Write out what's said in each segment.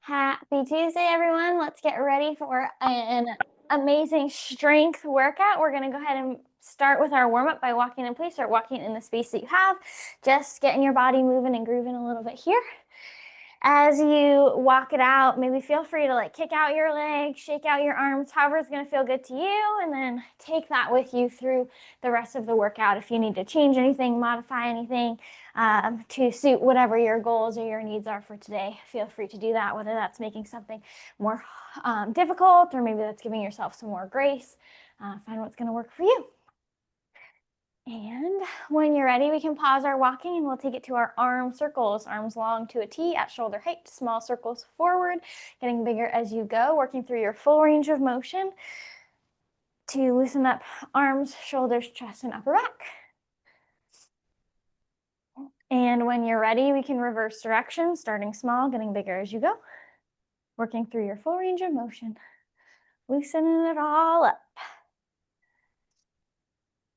Happy Tuesday, everyone. Let's get ready for an amazing strength workout. We're going to go ahead and start with our warm-up by walking in place or walking in the space that you have. Just getting your body moving and grooving a little bit here. As you walk it out, maybe feel free to kick out your legs, shake out your arms, however it's going to feel good to you, and then take that with you through the rest of the workout. If you need to change anything, modify anything to suit whatever your goals or your needs are for today, feel free to do that, whether that's making something more difficult or maybe that's giving yourself some more grace. Find what's going to work for you. And when you're ready, we can pause our walking and we'll take it to our arm circles, arms long to a T at shoulder height, small circles forward, getting bigger as you go, working through your full range of motion to loosen up arms, shoulders, chest, and upper back. And when you're ready, we can reverse direction, starting small, getting bigger as you go, working through your full range of motion, loosening it all up.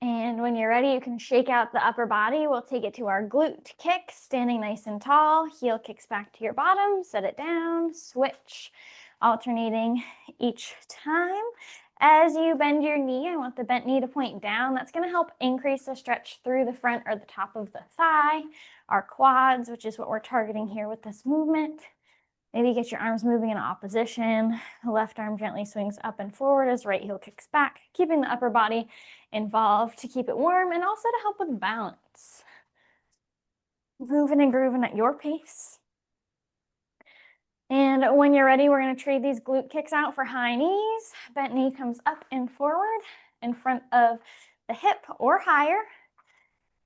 And when you're ready, you can shake out the upper body. We'll take it to our glute kick, standing nice and tall. Heel kicks back to your bottom, set it down, switch, alternating each time. As you bend your knee, I want the bent knee to point down. That's going to help increase the stretch through the front or the top of the thigh, our quads, which is what we're targeting here with this movement. Maybe get your arms moving in opposition. The left arm gently swings up and forward as right heel kicks back, keeping the upper body involved to keep it warm and also to help with balance. Moving and grooving at your pace. And when you're ready, we're going to trade these glute kicks out for high knees. Bent knee comes up and forward in front of the hip or higher.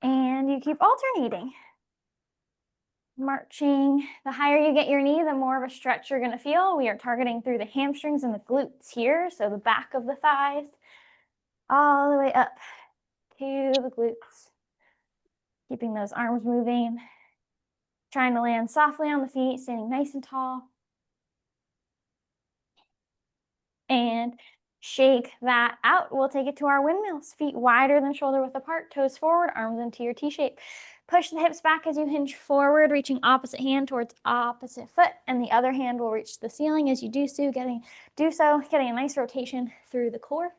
And you keep alternating. Marching, the higher you get your knee, the more of a stretch you're going to feel. We are targeting through the hamstrings and the glutes here, so the back of the thighs, all the way up to the glutes. Keeping those arms moving, trying to land softly on the feet, standing nice and tall. And shake that out. We'll take it to our windmills. Feet wider than shoulder width apart, toes forward, arms into your T-shape. Push the hips back as you hinge forward, reaching opposite hand towards opposite foot, and the other hand will reach the ceiling as you do so, getting a nice rotation through the core.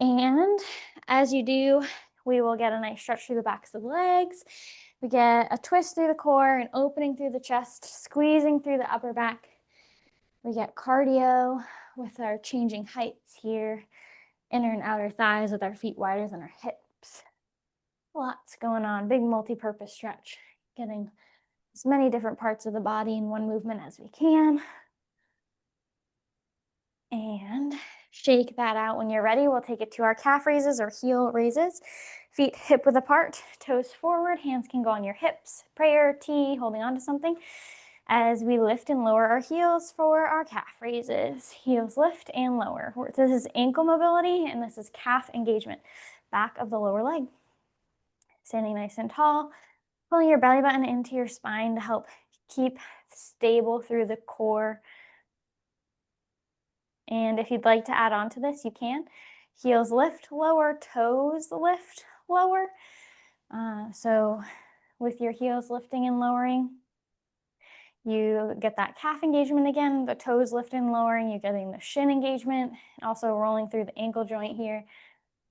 And as you do, we will get a nice stretch through the backs of the legs. We get a twist through the core, an opening through the chest, squeezing through the upper back. We get cardio with our changing heights here, inner and outer thighs with our feet wider than our hips. Lots going on, big multi-purpose stretch, getting as many different parts of the body in one movement as we can. And shake that out. When you're ready, we'll take it to our calf raises or heel raises. Feet hip width apart, toes forward, hands can go on your hips, prayer, T, holding on to something. As we lift and lower our heels for our calf raises. Heels lift and lower. This is ankle mobility and this is calf engagement. Back of the lower leg. Standing nice and tall, pulling your belly button into your spine to help keep stable through the core. And if you'd like to add on to this, you can. Heels lift, lower, toes lift, lower. So with your heels lifting and lowering, you get that calf engagement again, the toes lift and lowering, you're getting the shin engagement, also rolling through the ankle joint here,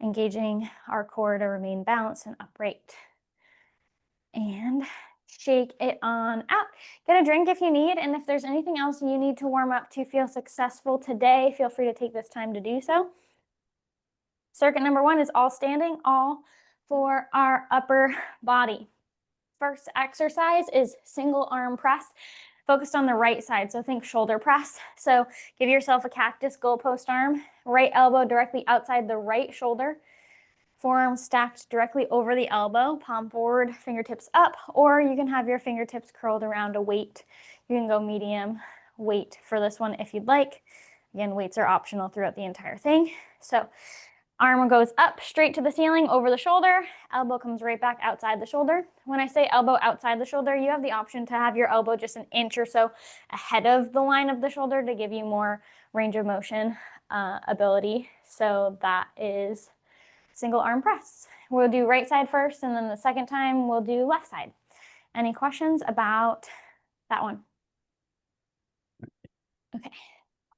engaging our core to remain balanced and upright. And shake it on out. Get a drink if you need, and if there's anything else you need to warm up to feel successful today, feel free to take this time to do so. Circuit number 1 is all standing, all for our upper body. First exercise is single arm press, focused on the right side. So think shoulder press. So give yourself a cactus goalpost arm, right elbow directly outside the right shoulder, forearms stacked directly over the elbow, palm forward, fingertips up, or you can have your fingertips curled around a weight. You can go medium weight for this one if you'd like. Again, weights are optional throughout the entire thing. So arm goes up straight to the ceiling over the shoulder. Elbow comes right back outside the shoulder. When I say elbow outside the shoulder, you have the option to have your elbow just an inch or so ahead of the line of the shoulder to give you more range of motion ability. So that is single arm press. We'll do right side first, and then the second time we'll do left side. Any questions about that one? Okay.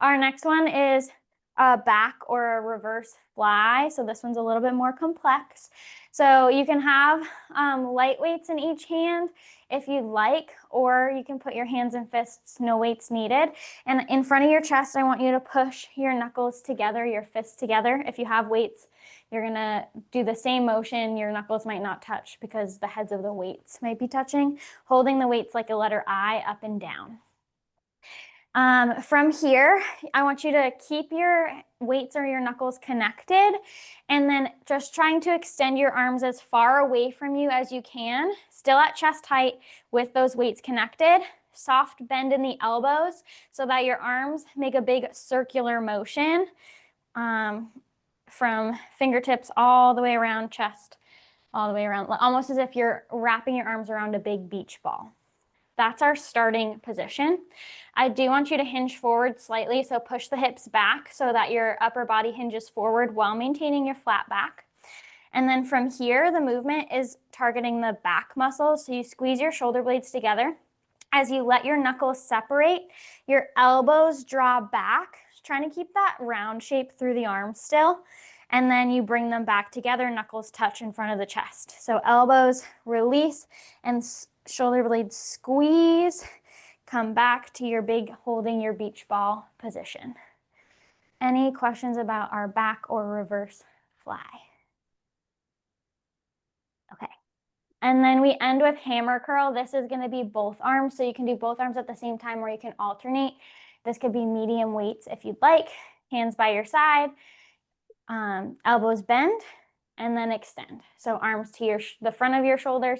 Our next one is a back or a reverse fly. So this one's a little bit more complex. So you can have light weights in each hand if you'd like, or you can put your hands and fists, no weights needed. And in front of your chest, I want you to push your knuckles together, your fists together. If you have weights, you're gonna do the same motion. Your knuckles might not touch because the heads of the weights might be touching. Holding the weights like a letter I, up and down. From here, I want you to keep your weights or your knuckles connected, and then just trying to extend your arms as far away from you as you can, still at chest height with those weights connected. Soft bend in the elbows so that your arms make a big circular motion from fingertips all the way around chest, all the way around, almost as if you're wrapping your arms around a big beach ball. That's our starting position. I do want you to hinge forward slightly, so push the hips back so that your upper body hinges forward while maintaining your flat back. And then from here, the movement is targeting the back muscles, so you squeeze your shoulder blades together. As you let your knuckles separate, your elbows draw back, trying to keep that round shape through the arm still. And then you bring them back together, knuckles touch in front of the chest. So elbows release and shoulder blades squeeze, come back to your big holding your beach ball position. Any questions about our back or reverse fly? Okay. And then we end with hammer curl. This is going to be both arms, so you can do both arms at the same time or you can alternate. This could be medium weights if you'd like. Hands by your side, elbows bend, and then extend. So arms to the front of your shoulders,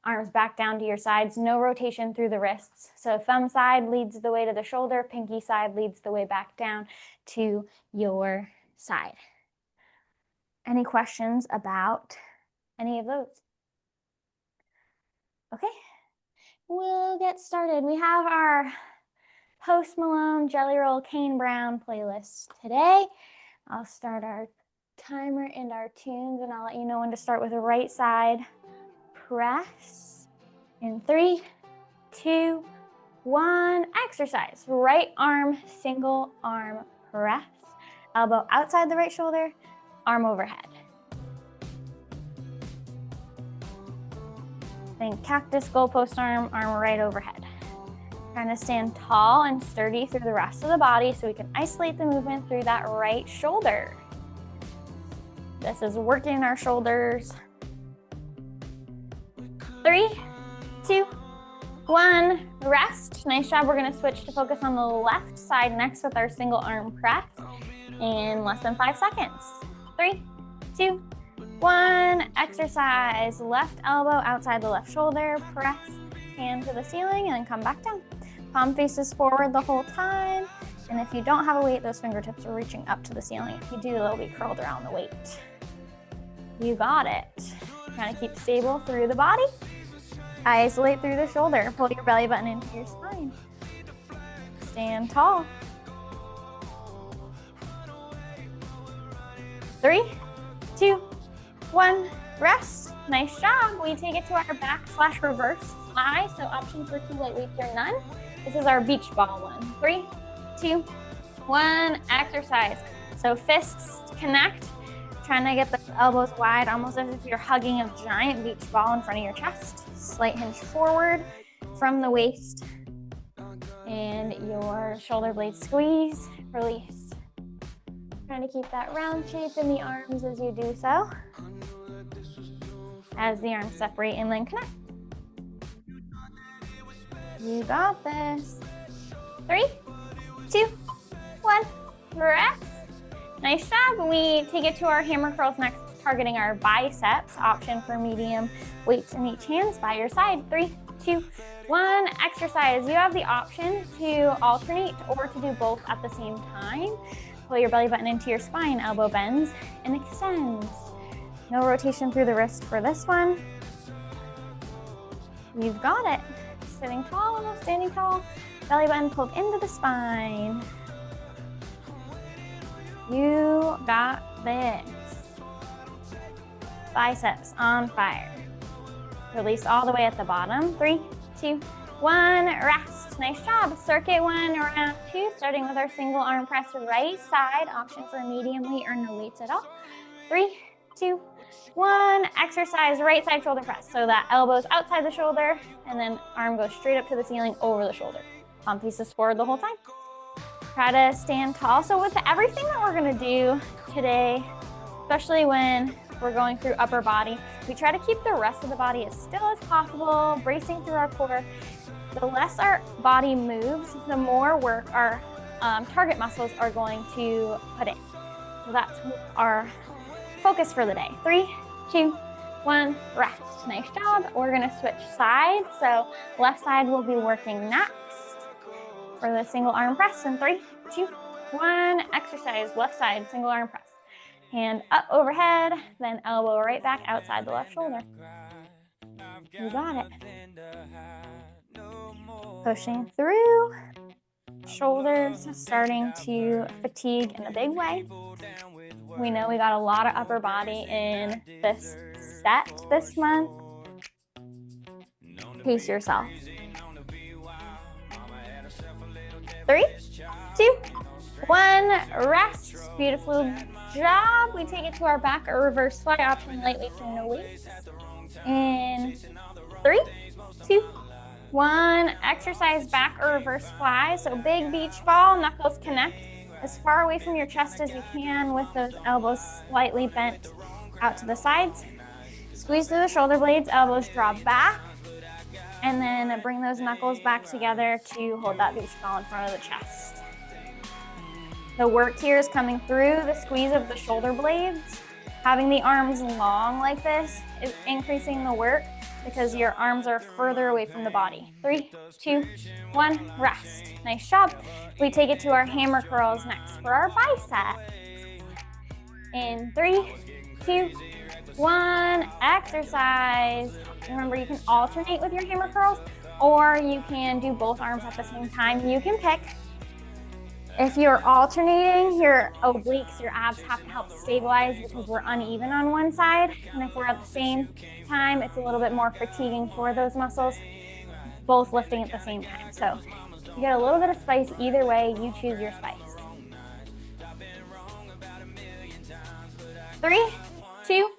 arms back down to your sides, no rotation through the wrists. So thumb side leads the way to the shoulder, pinky side leads the way back down to your side. Any questions about any of those? Okay, we'll get started. We have our Post Malone, Jelly Roll, Kane Brown playlist today. I'll start our timer and our tunes, and I'll let you know when to start with the right side press. In 3, 2, 1, exercise. Right arm, single arm press. Elbow outside the right shoulder, arm overhead. Then cactus, goalpost arm, arm right overhead. Trying to stand tall and sturdy through the rest of the body so we can isolate the movement through that right shoulder. This is working our shoulders. 3, 2, 1, rest. Nice job. We're going to switch to focus on the left side next with our single arm press in less than 5 seconds. 3, 2, 1, exercise. Left elbow outside the left shoulder, press, hand to the ceiling, and then come back down. Palm faces forward the whole time. And if you don't have a weight, those fingertips are reaching up to the ceiling. If you do, they'll be curled around the weight. You got it. Trying to keep stable through the body. Isolate through the shoulder. Pull your belly button into your spine. Stand tall. 3, 2, 1, rest. Nice job. We take it to our back / reverse fly. So options for 2 light weights or none. This is our beach ball one. 3, 2, 1, exercise. So fists connect. Trying to get the elbows wide, almost as if you're hugging a giant beach ball in front of your chest. Slight hinge forward from the waist. And your shoulder blades squeeze, release. Trying to keep that round shape in the arms as you do so. As the arms separate and then connect. You got this. 3, 2, 1, rest. Nice job. We take it to our hammer curls next, targeting our biceps. Option for medium weights in each hand by your side. 3, 2, 1, exercise. You have the option to alternate or to do both at the same time. Pull your belly button into your spine, elbow bends and extends. No rotation through the wrist for this one. You've got it. Sitting tall, standing tall, belly button pulled into the spine. You got this. Biceps on fire. Release all the way at the bottom. 3, 2, one, rest. Nice job. Circuit 1, round 2, starting with our single arm press right side, option for medium weight or no weights at all. 3, 2, 1, exercise right side shoulder press. So that elbow's outside the shoulder and then arm goes straight up to the ceiling over the shoulder. Palm faces forward the whole time. Try to stand tall. So with everything that we're gonna do today, especially when we're going through upper body, we try to keep the rest of the body as still as possible, bracing through our core. The less our body moves, the more work our target muscles are going to put in. So that's our focus for the day. 3, 2, 1, rest. Nice job. We're gonna switch sides. So left side will be working next for the single arm press. And 3, 2, 1, exercise left side, single arm press. Hand up overhead, then elbow right back outside the left shoulder. You got it. Pushing through. Shoulders starting to fatigue in a big way. We know we got a lot of upper body in this set this month. Pace yourself. 3, 2, 1, rest. Beautiful job. We take it to our back or reverse fly option, light weights or no weights. In 3, 2, 1, exercise back or reverse fly. So big beach ball, knuckles connect as far away from your chest as you can with those elbows slightly bent out to the sides. Squeeze through the shoulder blades, elbows draw back, and then bring those knuckles back together to hold that beach ball in front of the chest. The work here is coming through the squeeze of the shoulder blades. Having the arms long like this is increasing the work because your arms are further away from the body. 3, 2, 1, rest. Nice job. We take it to our hammer curls next for our biceps. In 3, 2, 1, exercise. Remember, you can alternate with your hammer curls or you can do both arms at the same time. You can pick. If you're alternating, your obliques, your abs have to help stabilize because we're uneven on one side. And if we're at the same time, it's a little bit more fatiguing for those muscles, both lifting at the same time. So you get a little bit of spice either way, you choose your spice. 3, 2,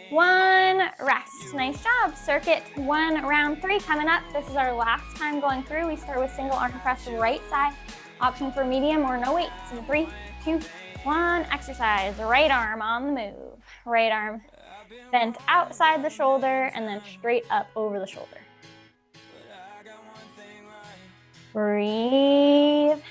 1, rest. Nice job. Circuit 1, round 3 coming up. This is our last time going through. We start with single arm press right side. Option for medium or no weights. In 3, 2, 1, exercise. Right arm on the move. Right arm bent outside the shoulder and then straight up over the shoulder. Breathe.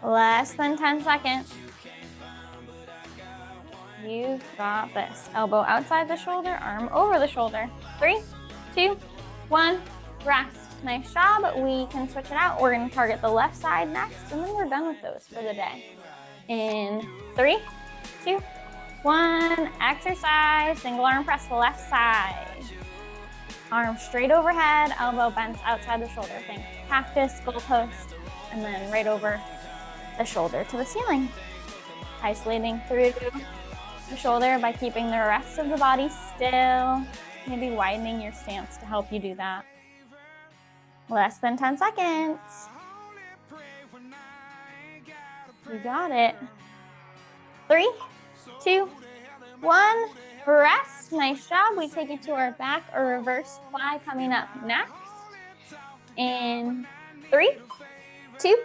Less than 10 seconds. You got this. Elbow outside the shoulder, arm over the shoulder. 3, 2, 1, rest. Nice job. We can switch it out. We're going to target the left side next, and then we're done with those for the day. In 3, 2, 1, exercise. Single arm press the left side. Arm straight overhead, elbow bent outside the shoulder. Think cactus, goalpost, and then right over the shoulder to the ceiling. Isolating through the shoulder by keeping the rest of the body still, maybe widening your stance to help you do that. Less than 10 seconds. You got it. 3, 2, 1, rest. Nice job. We take it to our back or reverse fly coming up next. In 3, 2,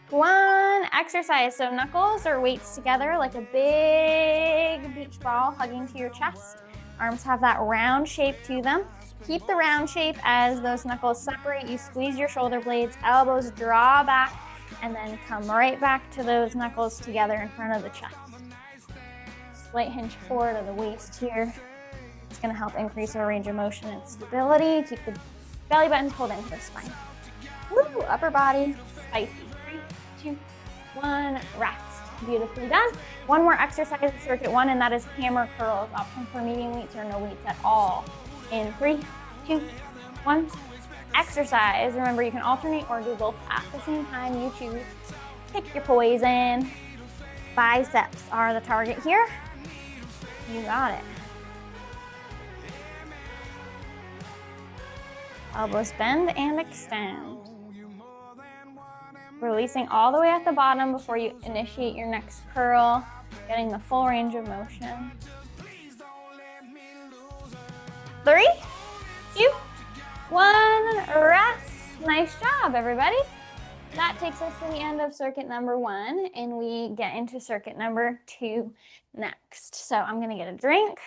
1, exercise. So knuckles or weights together like a big beach ball hugging to your chest. Arms have that round shape to them. Keep the round shape as those knuckles separate. You squeeze your shoulder blades, elbows draw back, and then come right back to those knuckles together in front of the chest. Slight hinge forward of the waist here. It's going to help increase our range of motion and stability. Keep the belly button pulled into the spine. Woo, upper body, spicy. 3, 2, 1, rest. Beautifully done. One more exercise in circuit 1, and that is hammer curls. Option for medium weights or no weights at all. In 3, 2, 1, exercise. Remember, you can alternate or do both at the same time. You choose. Pick your poison. Biceps are the target here. You got it. Elbows bend and extend. Releasing all the way at the bottom before you initiate your next curl, getting the full range of motion. 3, 2, 1, rest. Nice job, everybody. That takes us to the end of circuit number 1, and we get into circuit number 2 next. So I'm gonna get a drink.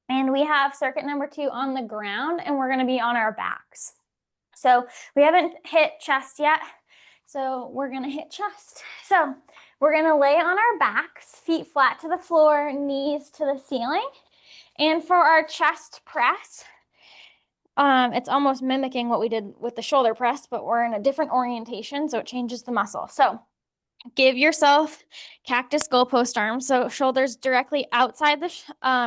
And we have circuit number 2 on the ground, and we're gonna be on our backs. So we haven't hit chest yet, so we're gonna hit chest. So we're gonna lay on our backs, feet flat to the floor, knees to the ceiling. And for our chest press, it's almost mimicking what we did with the shoulder press, but we're in a different orientation, so it changes the muscle. So give yourself cactus goalpost arms, so shoulders directly outside the,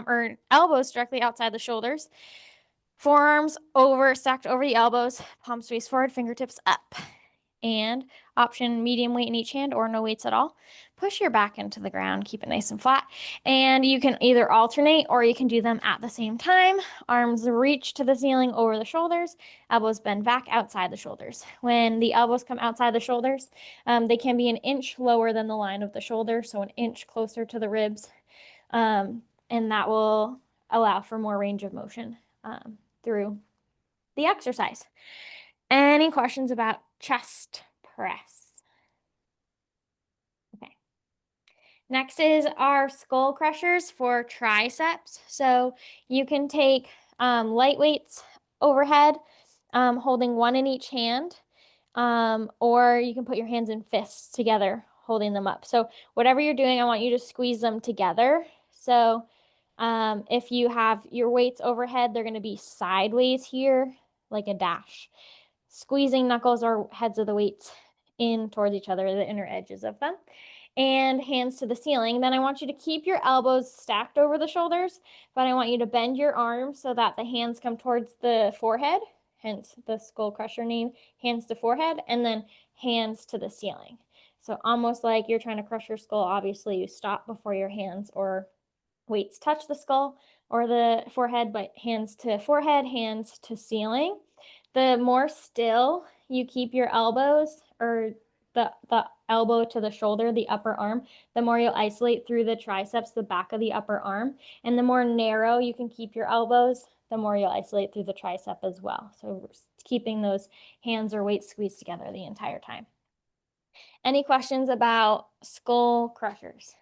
or elbows directly outside the shoulders. Forearms stacked over the elbows, palms face forward, fingertips up. And option medium weight in each hand or no weights at all. Push your back into the ground, keep it nice and flat. And you can either alternate or you can do them at the same time. Arms reach to the ceiling over the shoulders, elbows bend back outside the shoulders. When the elbows come outside the shoulders, they can be an inch lower than the line of the shoulder, so an inch closer to the ribs. And that will allow for more range of motion through the exercise. Any questions about chest press? Okay. Next is our skull crushers for triceps. So you can take light weights overhead, holding one in each hand, or you can put your hands in fists together, holding them up. So whatever you're doing, I want you to squeeze them together. So if you have your weights overhead, they're going to be sideways here, like a dash. Squeezing knuckles or heads of the weights in towards each other, the inner edges of them, and hands to the ceiling. Then I want you to keep your elbows stacked over the shoulders, but I want you to bend your arms so that the hands come towards the forehead, hence the skull crusher name, hands to forehead, and then hands to the ceiling. So almost like you're trying to crush your skull. Obviously, you stop before your hands or weights touch the skull or the forehead, but hands to forehead, hands to ceiling. The more still you keep your elbows, or the elbow to the shoulder, the upper arm, the more you'll isolate through the triceps, the back of the upper arm. And the more narrow you can keep your elbows, the more you'll isolate through the tricep as well. So keeping those hands or weights squeezed together the entire time. Any questions about skull crushers?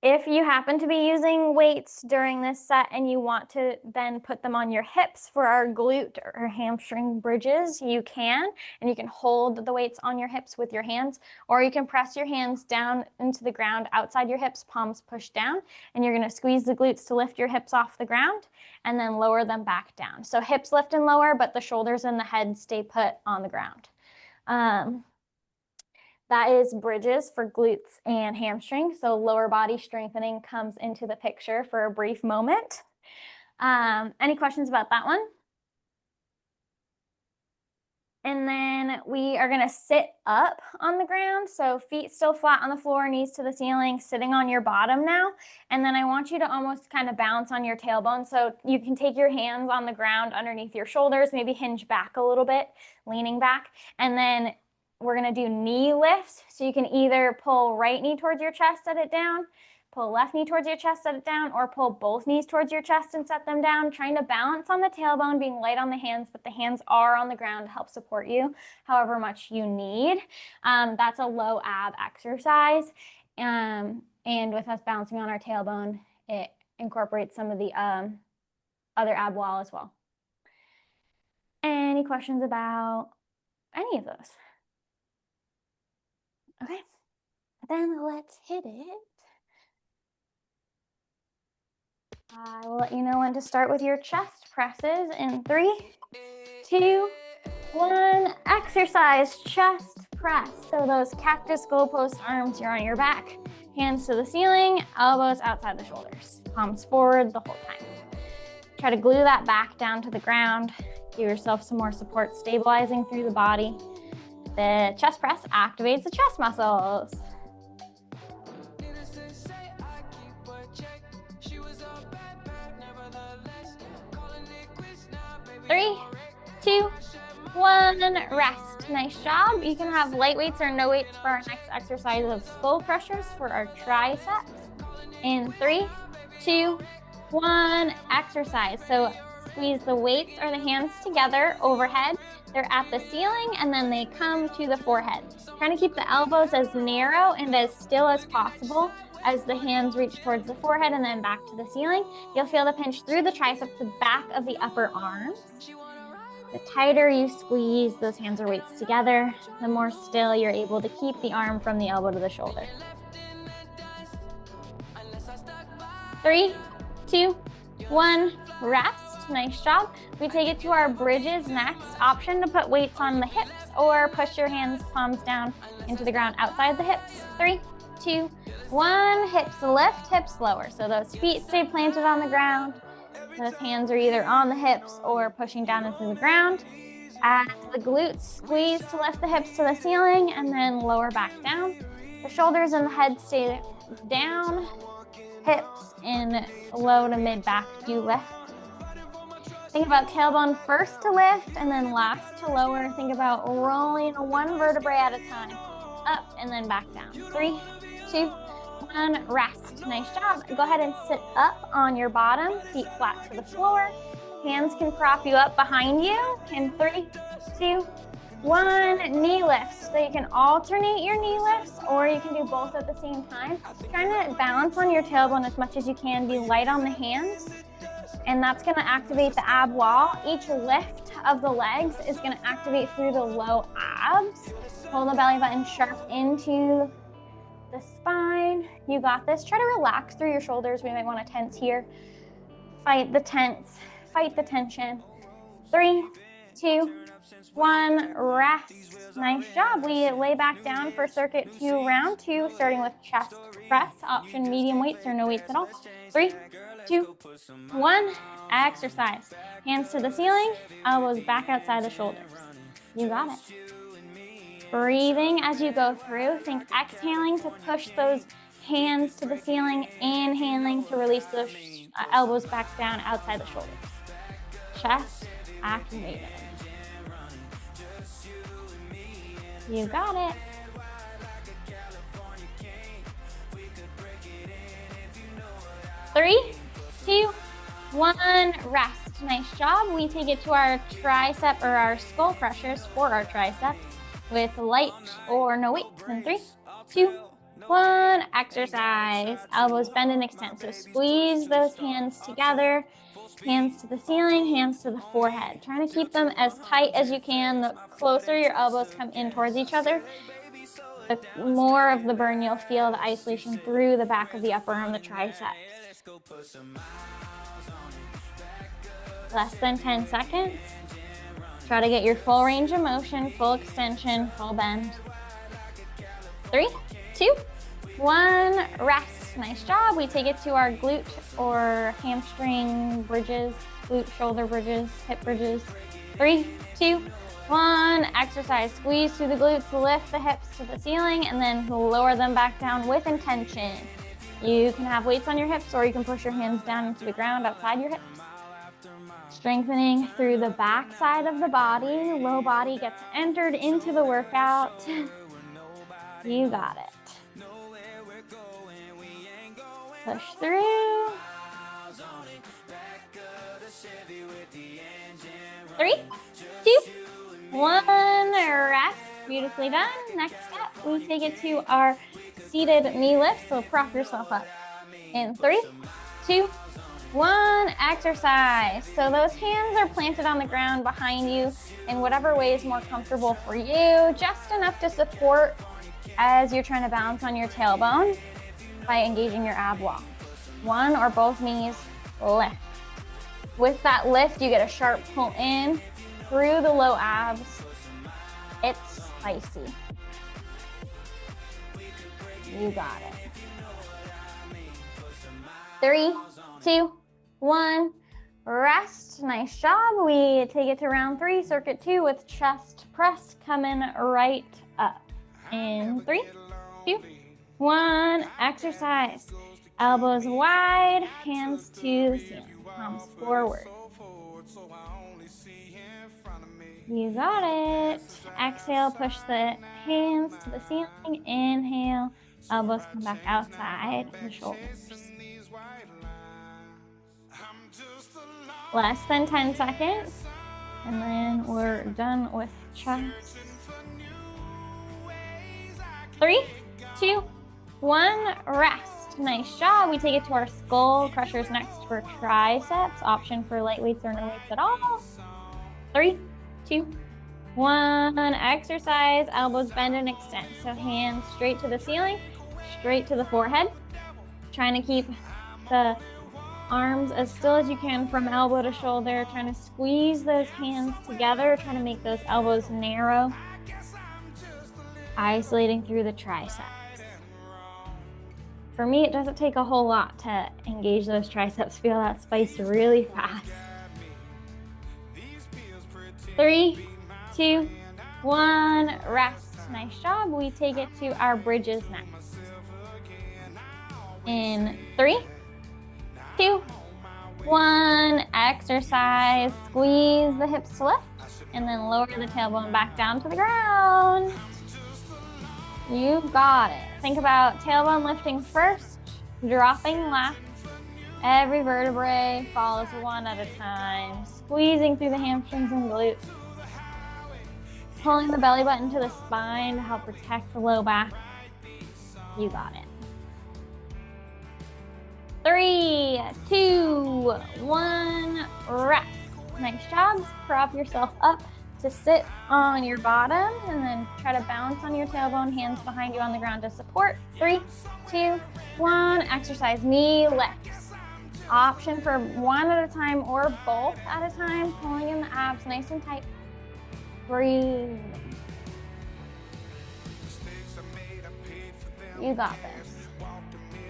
If you happen to be using weights during this set and you want to then put them on your hips for our glute or hamstring bridges, you can, and you can hold the weights on your hips with your hands, or you can press your hands down into the ground outside your hips, palms pushed down, and you're going to squeeze the glutes to lift your hips off the ground and then lower them back down. So hips lift and lower, but the shoulders and the head stay put on the ground. That is bridges for glutes and hamstrings. So lower body strengthening comes into the picture for a brief moment. Any questions about that one? And then we are gonna sit up on the ground. So feet still flat on the floor, knees to the ceiling, sitting on your bottom now. And then I want you to almost kind of bounce on your tailbone. So you can take your hands on the ground underneath your shoulders, maybe hinge back a little bit, leaning back. And then we're gonna do knee lifts. So you can either pull right knee towards your chest, set it down, pull left knee towards your chest, set it down, or pull both knees towards your chest and set them down, trying to balance on the tailbone, being light on the hands, but the hands are on the ground to help support you however much you need. That's a low ab exercise. And with us bouncing on our tailbone, it incorporates some of the other ab wall as well. Any questions about any of those? Okay, then let's hit it. I will let you know when to start with your chest presses in 3, 2, 1. Exercise chest press. So those cactus goalpost arms, you're on your back, hands to the ceiling, elbows outside the shoulders, palms forward the whole time. Try to glue that back down to the ground. Give yourself some more support, stabilizing through the body. The chest press activates the chest muscles. one, rest. Nice job. You can have light weights or no weights for our next exercise of skull crushers for our triceps. In 3, 2, 1, exercise. So squeeze the weights or the hands together overhead. They're at the ceiling and then they come to the forehead. Trying to keep the elbows as narrow and as still as possible as the hands reach towards the forehead and then back to the ceiling. You'll feel the pinch through the triceps, the back of the upper arms. The tighter you squeeze those hands or weights together, the more still you're able to keep the arm from the elbow to the shoulder. 3, 2, 1, rest. Nice job. We take it to our bridges next. Option to put weights on the hips or push your hands, palms down into the ground outside the hips. 3, 2, 1, hips lift, hips lower. So those feet stay planted on the ground. Those hands are either on the hips or pushing down into the ground. As the glutes squeeze to lift the hips to the ceiling and then lower back down. The shoulders and the head stay down. Hips in low to mid back do lift. Think about tailbone first to lift and then last to lower. Think about rolling one vertebrae at a time. Up and then back down. 3, 2, 1, rest. Nice job. Go ahead and sit up on your bottom, feet flat to the floor. Hands can prop you up behind you. In 3, 2, 1, knee lifts. So you can alternate your knee lifts or you can do both at the same time. Trying to balance on your tailbone as much as you can. Be light on the hands. And that's going to activate the ab wall. Each lift of the legs is going to activate through the low abs. Hold the belly button sharp into the spine. You got this. Try to relax through your shoulders. We might want to tense here. Fight the tense. Fight the tension. 3, 2, 1, rest. Nice job. We lay back down for circuit 2, round 2, starting with chest press. Option medium weights or no weights at all. 3, 2, 1, exercise. Hands to the ceiling, elbows back outside the shoulders. You got it. Breathing as you go through. Think exhaling to push those hands to the ceiling, inhaling to release those elbows back down outside the shoulders. Chest activated. You got it. Three, 2, 1, rest. Nice job. We take it to our tricep or our skull crushers for our triceps with light or no weights. In 3, 2, 1, exercise. Elbows bend and extend. So squeeze those hands together. Hands to the ceiling, hands to the forehead. Trying to keep them as tight as you can. The closer your elbows come in towards each other, the more of the burn you'll feel, the isolation through the back of the upper arm, the triceps. Less than 10 seconds. Try to get your full range of motion, full extension, full bend. 3, 2, 1, rest. Nice job. We take it to our glute or hamstring bridges, glute shoulder bridges, hip bridges. 3, 2, 1, exercise. Squeeze through the glutes, lift the hips to the ceiling, and then lower them back down with intention. You can have weights on your hips or you can push your hands down into the ground outside your hips. Strengthening through the back side of the body. Low body gets entered into the workout. You got it. Push through. 3, 2, 1, rest. Beautifully done. Next step, we take it to our seated knee lift. So prop yourself up. In 3, 2, 1, exercise. So those hands are planted on the ground behind you in whatever way is more comfortable for you. Just enough to support as you're trying to balance on your tailbone by engaging your ab wall. One or both knees lift. With that lift, you get a sharp pull in through the low abs. It's spicy. You got it. 3, 2, 1, rest. Nice job. We take it to round 3, circuit 2 with chest press coming right up. In 3, 2, 1, exercise. Elbows wide, hands to the ceiling, palms forward. You got it. Exhale, push the hands to the ceiling. Inhale, elbows come back outside the shoulders. Less than 10 seconds. And then we're done with chest. 3, 2, 1, rest. Nice job. We take it to our skull crushers next for triceps. Option for light weights or no weights at all. 3, 2, 1. Exercise. Elbows bend and extend. So hands straight to the ceiling, straight to the forehead. Trying to keep the arms as still as you can from elbow to shoulder. Trying to squeeze those hands together. Trying to make those elbows narrow. Isolating through the triceps. For me, it doesn't take a whole lot to engage those triceps. Feel that spice really fast. 3, 2, 1, rest. Nice job. We take it to our bridges next. In 3, 2, 1, exercise. Squeeze the hips to lift, and then lower the tailbone back down to the ground. You got it. Think about tailbone lifting first, dropping left. Every vertebrae follows one at a time, squeezing through the hamstrings and glutes. Pulling the belly button to the spine to help protect the low back. You got it. 3, 2, 1, rest. Nice job. Prop yourself up to sit on your bottom and then try to bounce on your tailbone, hands behind you on the ground to support. 3, 2, 1, exercise knee lifts. Option for one at a time or both at a time, pulling in the abs nice and tight. Breathe. You got this.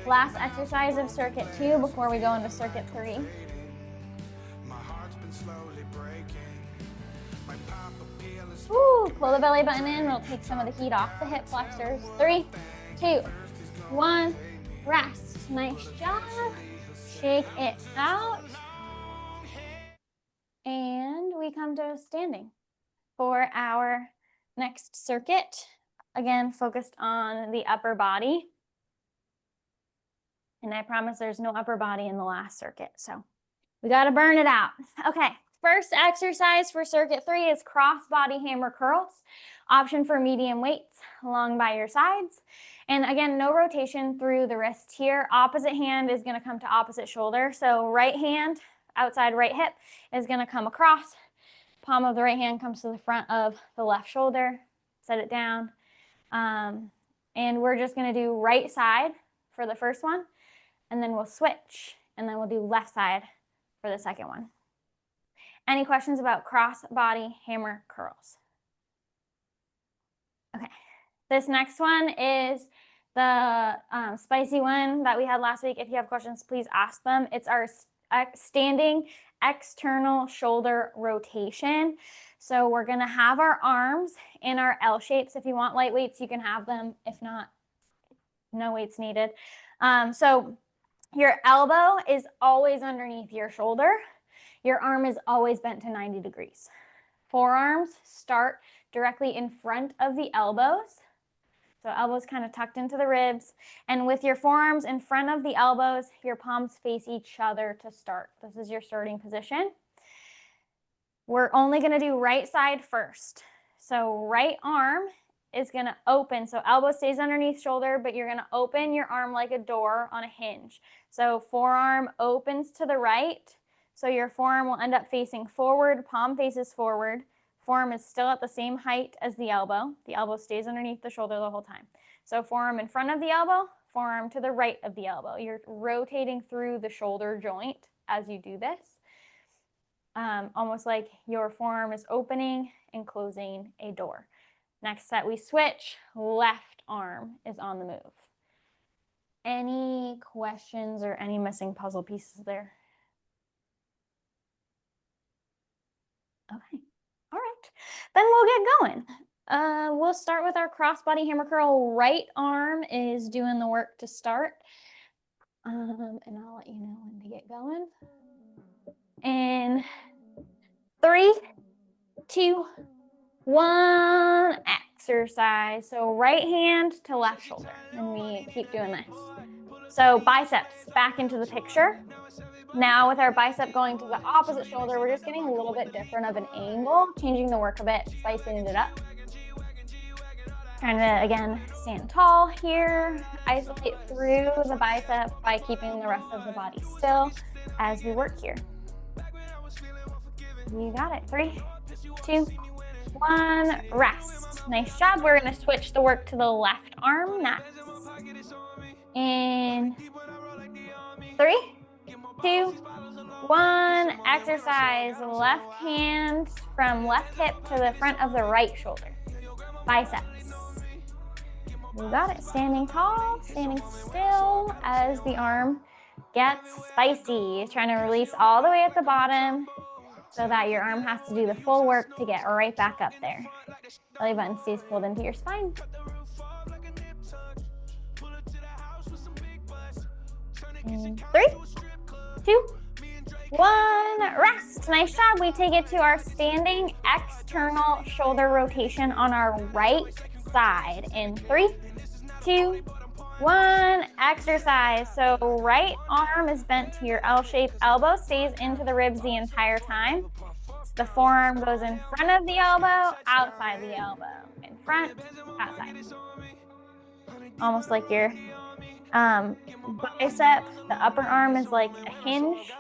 Last exercise of circuit 2 before we go into circuit 3. Woo, pull the belly button in. We'll take some of the heat off the hip flexors. 3, 2, 1, rest. Nice job. Shake it out. And we come to standing for our next circuit. Again, focused on the upper body. And I promise there's no upper body in the last circuit. So we got to burn it out. Okay. First exercise for circuit 3 is cross body hammer curls. Option for medium weights along by your sides. And again, no rotation through the wrist here. Opposite hand is going to come to opposite shoulder. So right hand, outside right hip is going to come across. Palm of the right hand comes to the front of the left shoulder. Set it down. And we're just going to do right side for the first one. And then we'll switch. And then we'll do left side for the second one. Any questions about cross body hammer curls? Okay, this next one is the spicy one that we had last week. If you have questions, please ask them. It's our standing external shoulder rotation. So we're gonna have our arms in our L shapes. If you want light weights, you can have them. If not, no weights needed. So your elbow is always underneath your shoulder. Your arm is always bent to 90 degrees. Forearms start directly in front of the elbows. So elbows kind of tucked into the ribs. And with your forearms in front of the elbows, your palms face each other to start. This is your starting position. We're only going to do right side first. So right arm is going to open. So elbow stays underneath shoulder, but you're going to open your arm like a door on a hinge. So forearm opens to the right. So your forearm will end up facing forward, palm faces forward. Forearm is still at the same height as the elbow. The elbow stays underneath the shoulder the whole time. So forearm in front of the elbow, forearm to the right of the elbow. You're rotating through the shoulder joint as you do this. Almost like your forearm is opening and closing a door. Next set we switch, left arm is on the move. Any questions or any missing puzzle pieces there? Okay, all right, then we'll get going. We'll start with our crossbody hammer curl. Right arm is doing the work to start. And I'll let you know when to get going. In 3, 2, 1, exercise. So right hand to left shoulder, and we keep doing this. So biceps back into the picture. Now with our bicep going to the opposite shoulder, we're just getting a little bit different of an angle, changing the work a bit, spicing it up. Trying to, again, stand tall here, isolate through the bicep by keeping the rest of the body still as we work here. You got it. 3, 2, 1, rest. Nice job. We're going to switch the work to the left arm next. In 3, 2, 1, exercise. Left hand from left hip to the front of the right shoulder. Biceps. You got it. Standing tall, standing still as the arm gets spicy. Trying to release all the way at the bottom so that your arm has to do the full work to get right back up there. Belly button stays pulled into your spine. And 3, 2, 1, rest. Nice job. We take it to our standing external shoulder rotation on our right side. In 3, 2, 1, exercise. So right arm is bent to your L shape. Elbow stays into the ribs the entire time. So the forearm goes in front of the elbow, outside the elbow. In front, outside. Almost like your bicep. The upper arm is like a hinge,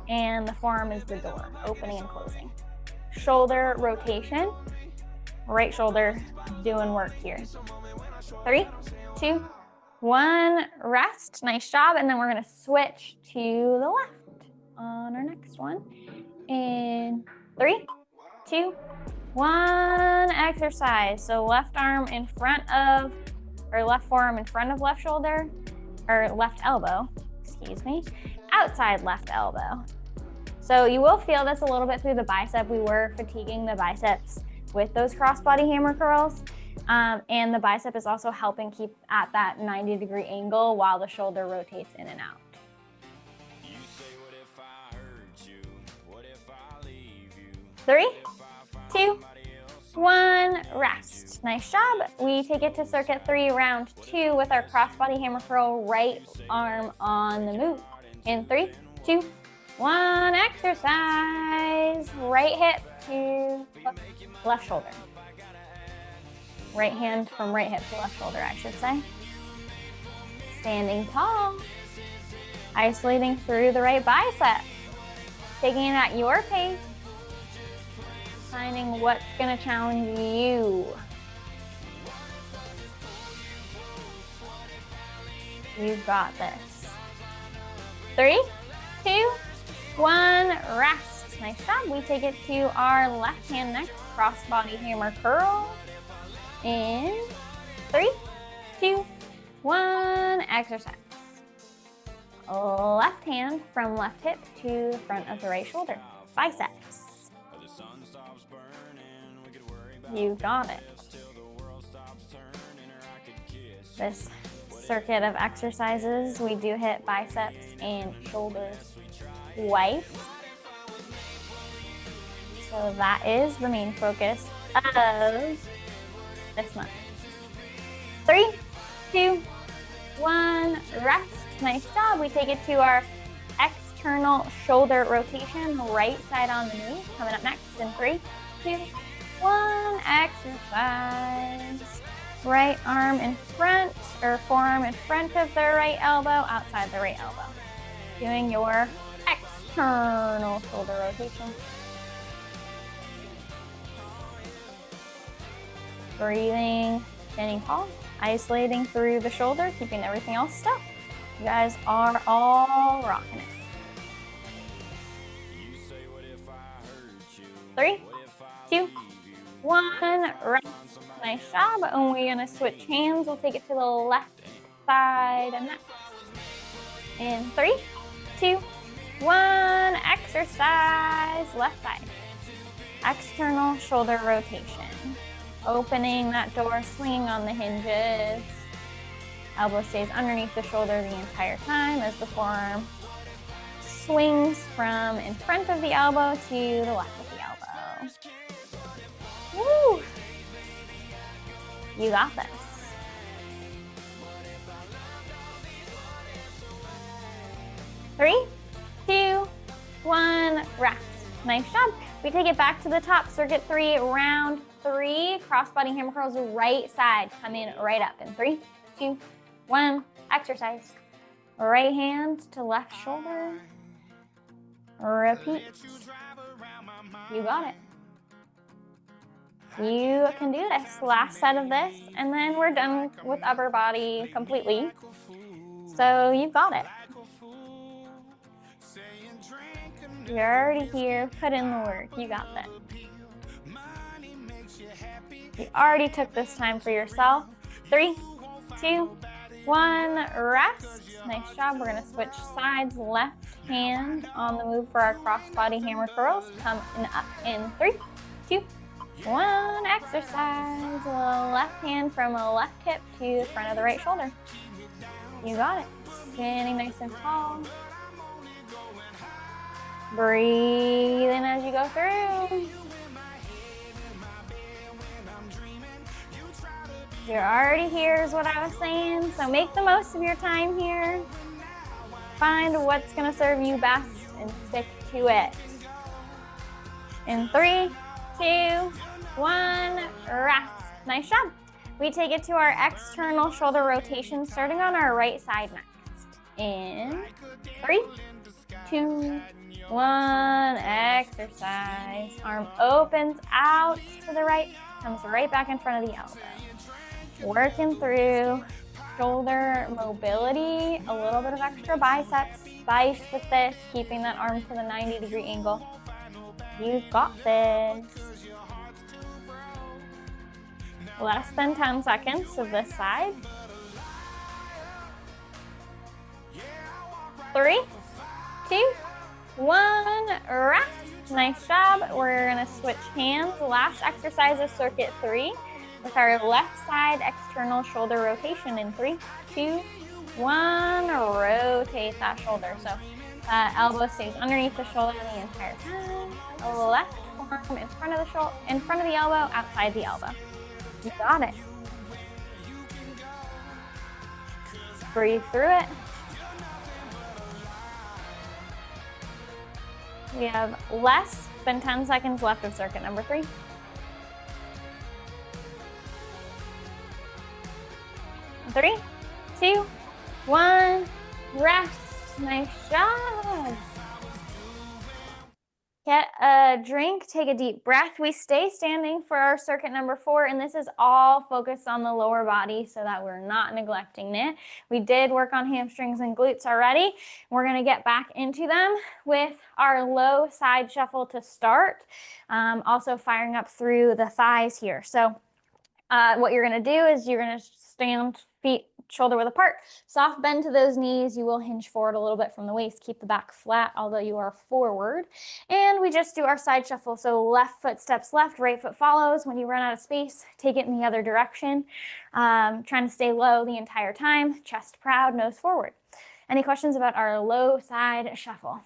and the forearm is the door, opening and closing. Shoulder rotation. Right shoulder doing work here. 3, 2, 1, rest. Nice job. And then we're going to switch to the left on our next one. In 3, 2, 1, exercise. So left arm in front of, or left forearm in front of left shoulder, or left elbow, excuse me, outside left elbow. So you will feel this a little bit through the bicep. We were fatiguing the biceps with those crossbody hammer curls. And the bicep is also helping keep at that 90-degree angle while the shoulder rotates in and out. 3, 2, 1, rest. Nice job. We take it to circuit 3, round 2 with our crossbody hammer curl, right arm on the move. In 3, 2, 1, exercise. Right hip to left shoulder. Right hand from right hip to left shoulder, I should say. Standing tall. Isolating through the right bicep. Taking it at your pace. Finding what's going to challenge you. You've got this. 3, 2, 1, rest. Nice job. We take it to our left hand next. Crossbody hammer curl. In 3, 2, 1, exercise. Left hand from left hip to the front of the right shoulder. Biceps. You got it. This circuit of exercises, we do hit biceps and shoulders twice. So that is the main focus of this month. 3, 2, 1, rest. Nice job. We take it to our external shoulder rotation, right side on the knee. Coming up next in 3, 2, 1, exercise. Right arm in front, or forearm in front of the right elbow, outside the right elbow. Doing your external shoulder rotation. Breathing, standing tall, isolating through the shoulder, keeping everything else still. You guys are all rocking it. 3, 2, 1, rest. Nice job. And we're going to switch hands. We'll take it to the left side and next. In 3, 2, 1, exercise. Left side. External shoulder rotation. Opening that door, swinging on the hinges. Elbow stays underneath the shoulder the entire time as the forearm swings from in front of the elbow to the left of the elbow. Woo! You got this. Three, two, one, rest. Nice job. We take it back to the top. Circuit 3, round 3. Crossbody hammer curls, right side. Come in right up. In 3, 2, 1, exercise. Right hand to left shoulder. Repeat. You got it. You can do this. Last set of this, and then we're done with upper body completely. So you've got it. You're already here. Put in the work. You got that. You already took this time for yourself. 3, 2, 1, rest. Nice job. We're going to switch sides. Left hand on the move for our crossbody hammer curls. Come in up in 3, 2, 1. Exercise. Left hand from a left hip to the front of the right shoulder. You got it. Standing nice and tall. Breathe in as you go through. You're already here is what I was saying, so make the most of your time here. Find what's going to serve you best and stick to it. In 3, 2, 1, rest. Nice job. We take it to our external shoulder rotation, starting on our right side next. In 3, 2, 1, exercise. Arm opens out to the right, comes right back in front of the elbow. Working through shoulder mobility, a little bit of extra biceps, spice with this, keeping that arm to the 90-degree angle. You've got this. Less than 10 seconds of this side. 3, 2, 1, rest. Nice job. We're gonna switch hands. Last exercise of circuit 3 with our left side external shoulder rotation in 3, 2, 1. Rotate that shoulder. So elbow stays underneath the shoulder the entire time. Left arm in front of the shoulder, in front of the elbow, outside the elbow. You got it. Breathe through it. We have less than 10 seconds left of circuit number 3. 3, 2, 1, rest. Nice job. Get a drink, take a deep breath. We stay standing for our circuit number 4, and this is all focused on the lower body so that we're not neglecting it. We did work on hamstrings and glutes already. We're gonna get back into them with our low side shuffle to start. Also firing up through the thighs here. So what you're gonna do is you're gonna stand feet shoulder width apart, soft bend to those knees. You will hinge forward a little bit from the waist, keep the back flat, although you are forward. And we just do our side shuffle. So left foot steps left, right foot follows. When you run out of space, take it in the other direction. Trying to stay low the entire time, chest proud, nose forward. Any questions about our low side shuffle?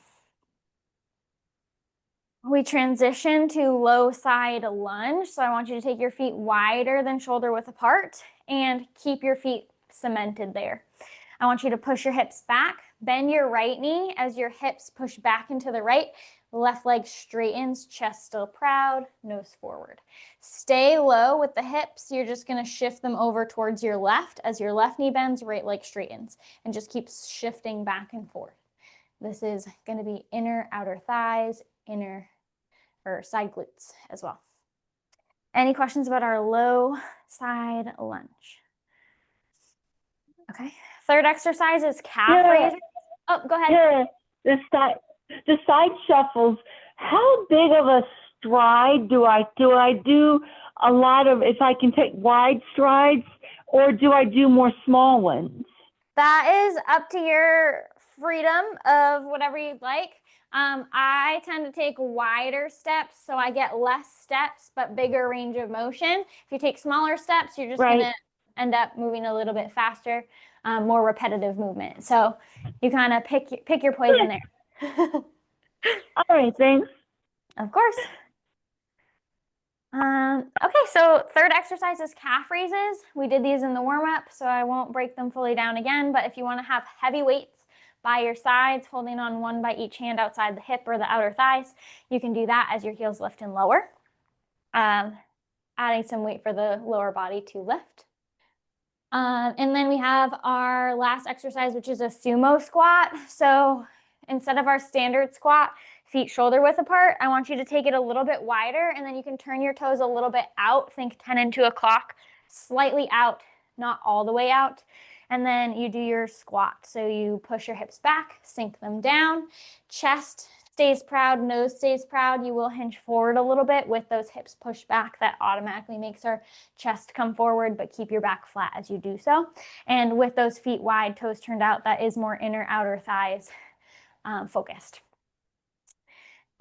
We transition to low side lunge. So I want you to take your feet wider than shoulder width apart and keep your feet cemented there. I want you to push your hips back, bend your right knee as your hips push back into the right, left leg straightens, chest still proud, nose forward. Stay low with the hips. You're just gonna shift them over towards your left as your left knee bends, right leg straightens, and just keep shifting back and forth. This is gonna be inner, outer thighs, inner or side glutes as well. Any questions about our low side lunge? Okay. Third exercise is calf raises. Oh, go ahead. Yeah, the side shuffles. How big of a stride do I do a lot of, if I can take wide strides, or do I do more small ones? That is up to your freedom of whatever you'd like. I tend to take wider steps, so I get less steps, but bigger range of motion. If you take smaller steps, you're just gonna end up moving a little bit faster, more repetitive movement. So you kind of pick your poison there. All right, thanks. Of course. Okay, so third exercise is calf raises. We did these in the warm-up, so I won't break them fully down again, but if you want to have heavy weights by your sides, holding on one by each hand outside the hip or the outer thighs, you can do that as your heels lift and lower. Adding some weight for the lower body to lift. And then we have our last exercise, which is a sumo squat. So instead of our standard squat, feet shoulder width apart, I want you to take it a little bit wider, and then you can turn your toes a little bit out. Think 10 into a clock, slightly out, not all the way out. And then you do your squat. So you push your hips back, sink them down, chest stays proud, nose stays proud. You will hinge forward a little bit with those hips pushed back. That automatically makes our chest come forward, but keep your back flat as you do so. And with those feet wide, toes turned out, that is more inner outer thighs focused.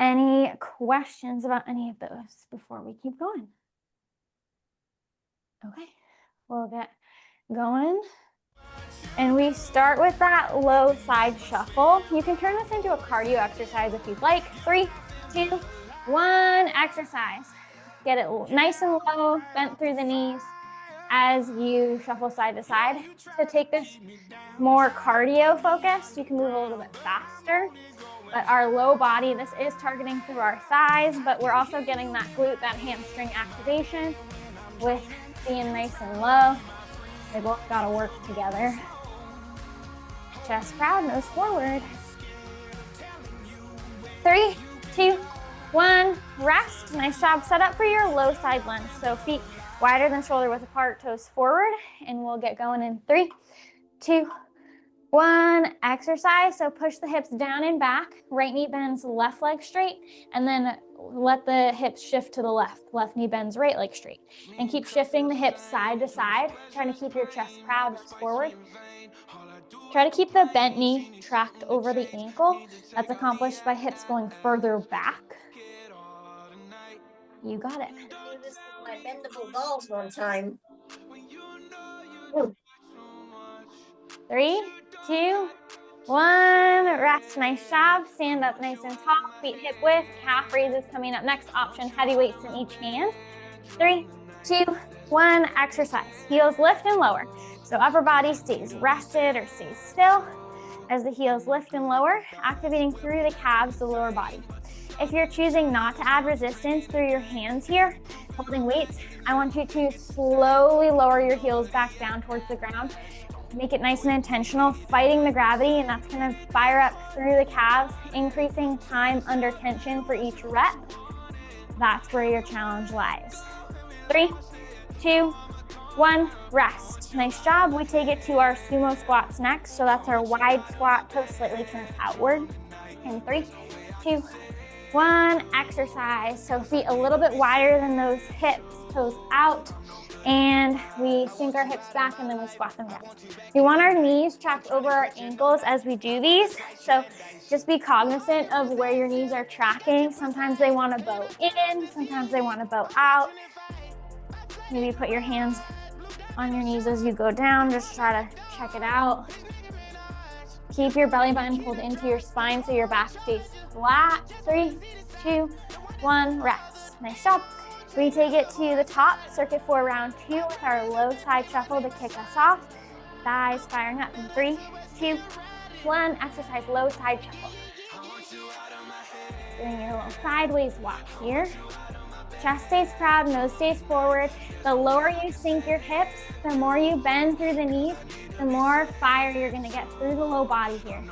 Any questions about any of those before we keep going? Okay, we'll get going. And we start with that low side shuffle. You can turn this into a cardio exercise if you'd like. 3, 2, 1, exercise. Get it nice and low, bent through the knees as you shuffle side to side. To take this more cardio focused, you can move a little bit faster. But our low body, this is targeting through our thighs, but we're also getting that glute, that hamstring activation with being nice and low. They both gotta work together. Chest proud, nose forward. 3, 2, 1, rest. Nice job. Set up for your low side lunge. So feet wider than shoulder width apart, toes forward, and we'll get going in 3, 2, 1, exercise. So push the hips down and back, right knee bends, left leg straight, and then let the hips shift to the left. Left knee bends, right leg straight. And keep shifting the hips side to side, trying to keep your chest proud, nose forward. Try to keep the bent knee tracked over the ankle. That's accomplished by hips going further back. You got it. This is my bendable balls one time. 3, 2, 1, rest. Nice job. Stand up nice and tall, feet hip width, calf raises coming up next. Option heavy weights in each hand. 3, 2, 1, exercise. Heels lift and lower. So upper body stays rested or stays still as the heels lift and lower, activating through the calves, the lower body. If you're choosing not to add resistance through your hands here, holding weights, I want you to slowly lower your heels back down towards the ground. Make it nice and intentional, fighting the gravity, and that's gonna fire up through the calves, increasing time under tension for each rep. That's where your challenge lies. 3, 2, 1, rest. Nice job. We take it to our sumo squats next. So that's our wide squat, toes slightly turned outward. In 3, 2, 1, exercise. So feet a little bit wider than those hips, toes out. And we sink our hips back and then we squat them down. We want our knees tracked over our ankles as we do these. So just be cognizant of where your knees are tracking. Sometimes they want to bow in, sometimes they want to bow out. Maybe put your hands on your knees as you go down. Just try to check it out. Keep your belly button pulled into your spine so your back stays flat. 3, 2, 1, rest. Nice job. We take it to the top, circuit for round 2 with our low side shuffle to kick us off. Thighs firing up in 3, 2, 1, exercise low side shuffle. Doing your little sideways walk here. Chest stays proud, nose stays forward. The lower you sink your hips, the more you bend through the knees, the more fire you're gonna get through the low body here.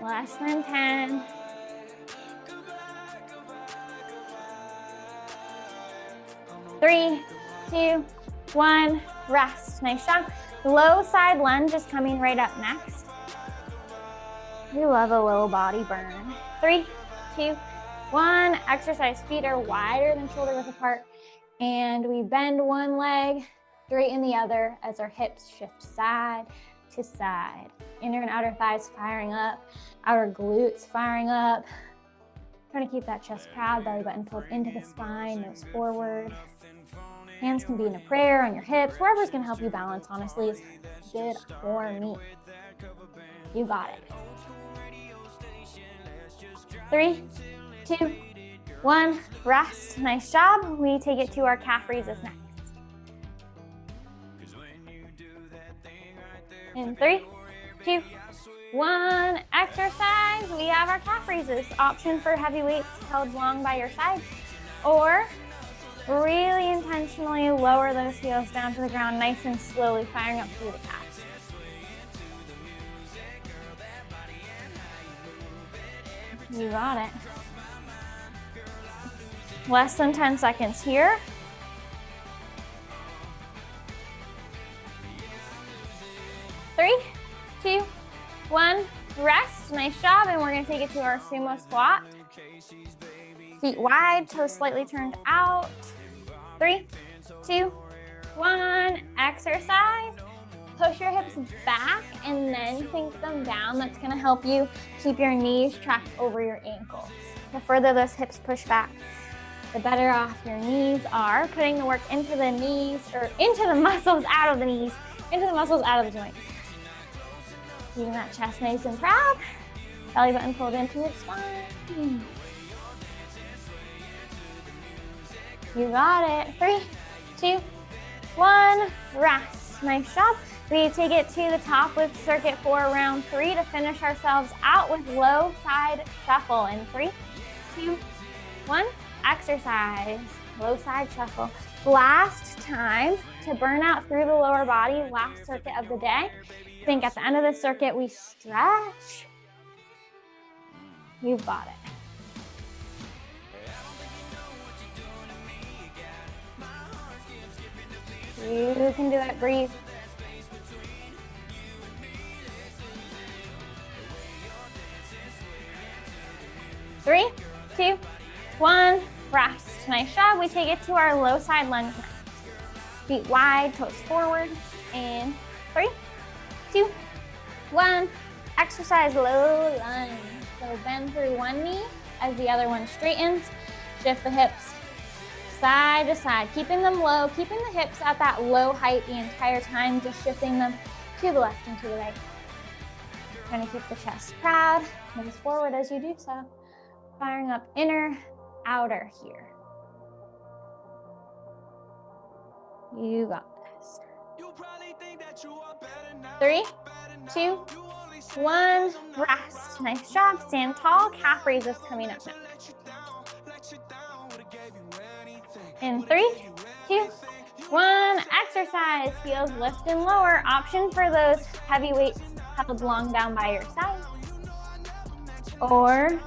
Less than 10. Three, 2, 1, rest. Nice job. Low side lunge is coming right up next. We love a low body burn. 3, 2, 1, exercise. Feet are wider than shoulder width apart. And we bend one leg, straighten the other as our hips shift side to side. Inner and outer thighs firing up, outer glutes firing up. Trying to keep that chest proud, belly button pulled into the spine, nose forward. Hands can be in a prayer on your hips, wherever's gonna help you balance, honestly, is good for me. You got it. 3, 2, 1, rest. Nice job. We take it to our calf raises next. In 3, 2, 1, exercise. We have our calf raises. Option for heavy weights held long by your sides, or really intentionally lower those heels down to the ground, nice and slowly, firing up through the calves. You got it. Less than 10 seconds here. 3, 2, 1, rest. Nice job. And we're going to take it to our sumo squat. Feet wide, toes slightly turned out. 3, 2, 1, exercise. Push your hips back and then sink them down. That's going to help you keep your knees tracked over your ankles. The further those hips push back, the better off your knees are. Putting the work into the knees, or into the muscles out of the knees, into the muscles out of the joint. Keeping that chest nice and proud. Belly button pulled into your spine. You got it. 3, 2, 1, rest. Nice job. We take it to the top with circuit 4, round 3, to finish ourselves out with low side shuffle. In 3, 2, 1, exercise. Low side shuffle. Last time to burn out through the lower body, last circuit of the day. I think at the end of the circuit, we stretch. You've got it. You can do it. Breathe. Three, 2, 1, rest. Nice job. We take it to our low side lunge next. Feet wide, toes forward. In 3, 2, 1. Exercise low lunge. So bend through one knee as the other one straightens. Shift the hips side to side, keeping them low, keeping the hips at that low height the entire time, just shifting them to the left and to the right. Trying to keep the chest proud. Move forward as you do so. Firing up inner, outer here. You got this. 3, 2, 1, rest. Nice job. Stand tall. Calf raises coming up next. In 3, 2, 1, exercise. Heels lift and lower. Option for those heavy weights held long down by your side. Or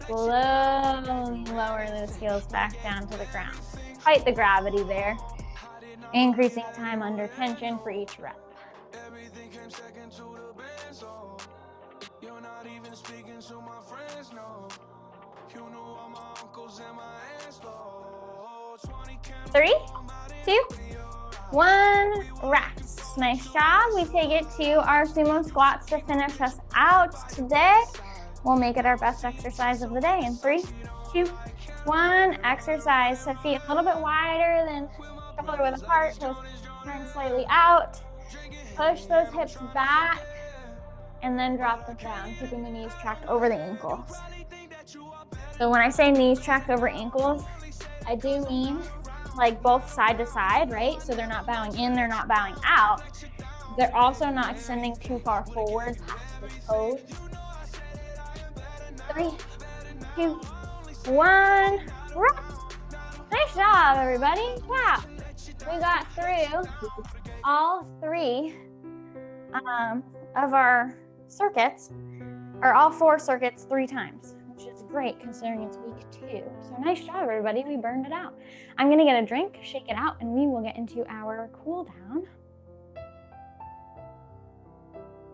slowly lower those heels back down to the ground. Fight the gravity there. Increasing time under tension for each rep. Three, 2, 1, rest. Nice job. We take it to our sumo squats to finish us out today. We'll make it our best exercise of the day. In 3, 2, 1, exercise. So feet a little bit wider than shoulder width apart, toes turn slightly out. Push those hips back and then drop them down, keeping the knees tracked over the ankles. So when I say knees tracked over ankles, I do mean like both side to side, right? So they're not bowing in, they're not bowing out. They're also not extending too far forward past the toes. 3, 2, 1, rest. Nice job, everybody. Yeah, we got through all 3 of our circuits, or all 4 circuits 3 times, which is great considering it's week 2. So nice job, everybody. We burned it out. I'm gonna get a drink, shake it out, and we will get into our cool down.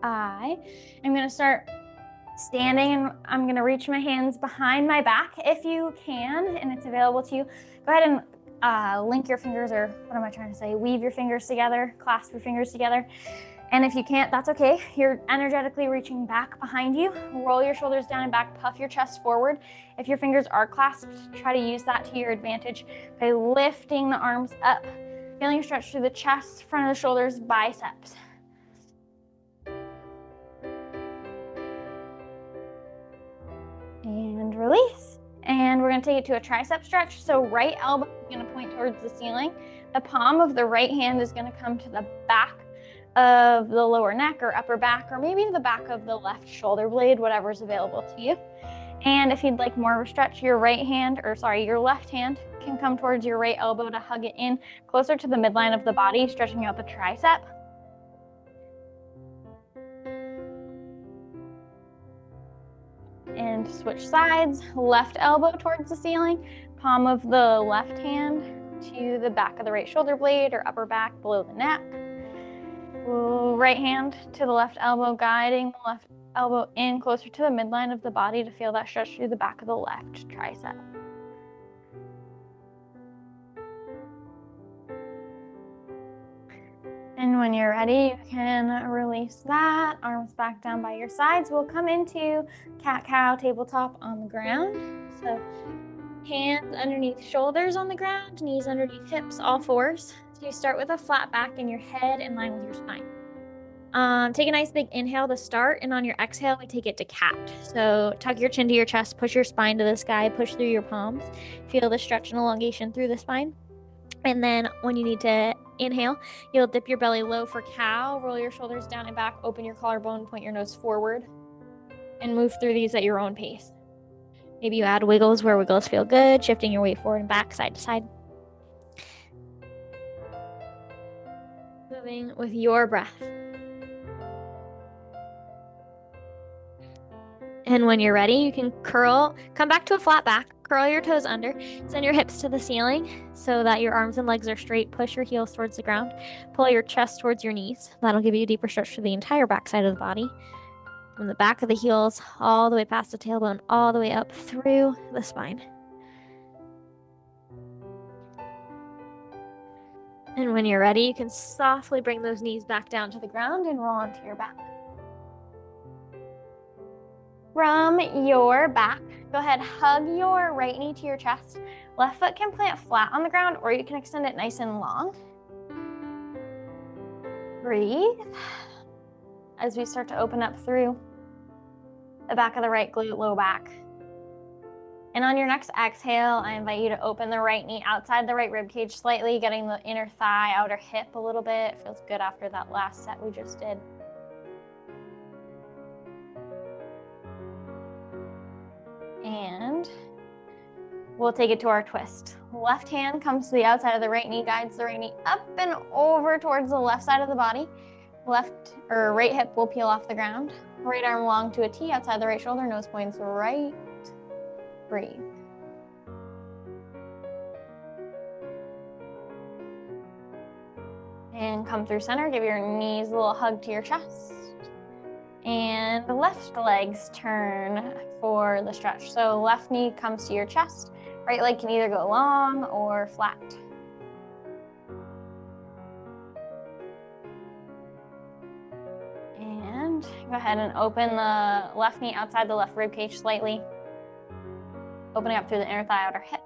I am gonna start standing, and I'm gonna reach my hands behind my back if you can, and it's available to you. Go ahead and link your fingers, or what am I trying to say? Weave your fingers together, clasp your fingers together. And if you can't, that's okay. You're energetically reaching back behind you. Roll your shoulders down and back, puff your chest forward. If your fingers are clasped, try to use that to your advantage by lifting the arms up, feeling a stretch through the chest, front of the shoulders, biceps. And release. And we're going to take it to a tricep stretch. So right elbow is going to point towards the ceiling. The palm of the right hand is going to come to the back of the lower neck or upper back, or maybe the back of the left shoulder blade, whatever's available to you. And if you'd like more of a stretch, your left hand can come towards your right elbow to hug it in closer to the midline of the body, stretching out the tricep. And switch sides, left elbow towards the ceiling, palm of the left hand to the back of the right shoulder blade or upper back below the neck. Right hand to the left elbow, guiding the left elbow in closer to the midline of the body to feel that stretch through the back of the left tricep. And when you're ready, you can release that. Arms back down by your sides. We'll come into cat-cow tabletop on the ground. So hands underneath shoulders on the ground, knees underneath hips, all fours. So you start with a flat back and your head in line with your spine. Take a nice big inhale to start, and on your exhale, we take it to cat. So tuck your chin to your chest, push your spine to the sky, push through your palms. Feel the stretch and elongation through the spine. And then when you need to inhale, you'll dip your belly low for cow, roll your shoulders down and back, open your collarbone, point your nose forward, and move through these at your own pace. Maybe you add wiggles where wiggles feel good, shifting your weight forward and back, side to side. Moving with your breath. And when you're ready, you can come back to a flat back, curl your toes under, send your hips to the ceiling so that your arms and legs are straight. Push your heels towards the ground. Pull your chest towards your knees. That'll give you a deeper stretch to the entire back side of the body. From the back of the heels, all the way past the tailbone, all the way up through the spine. And when you're ready, you can softly bring those knees back down to the ground and roll onto your back. From your back, go ahead, hug your right knee to your chest. Left foot can plant flat on the ground, or you can extend it nice and long. Breathe as we start to open up through the back of the right glute, low back. And on your next exhale, I invite you to open the right knee outside the right rib cage slightly, getting the inner thigh, outer hip a little bit. Feels good after that last set we just did. And we'll take it to our twist. Left hand comes to the outside of the right knee, guides the right knee up and over towards the left side of the body. Right hip will peel off the ground. Right arm long to a T outside the right shoulder, nose points right. Breathe. And come through center, give your knees a little hug to your chest. And the left legs turn for the stretch. So left knee comes to your chest. Right leg can either go long or flat. And go ahead and open the left knee outside the left rib cage slightly. Opening up through the inner thigh, outer hip.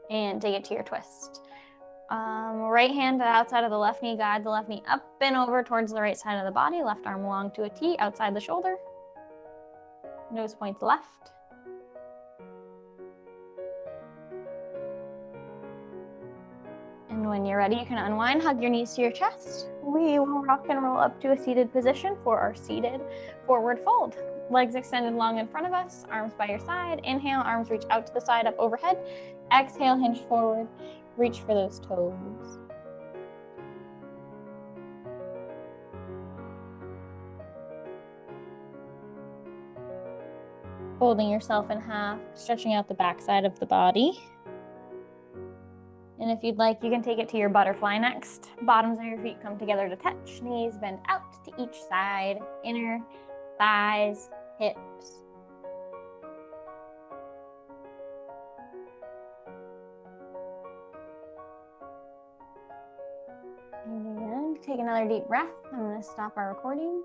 And take it to your twist. Right hand to the outside of the left knee, guide the left knee up and over towards the right side of the body. Left arm long to a T outside the shoulder. Nose points left. And when you're ready, you can unwind, hug your knees to your chest. We will rock and roll up to a seated position for our seated forward fold. Legs extended long in front of us, arms by your side. Inhale, arms reach out to the side, up overhead. Exhale, hinge forward, reach for those toes. Folding yourself in half, stretching out the back side of the body. And if you'd like, you can take it to your butterfly next. Bottoms of your feet come together to touch. Knees bend out to each side. Inner thighs, hips. And take another deep breath. I'm going to stop our recording.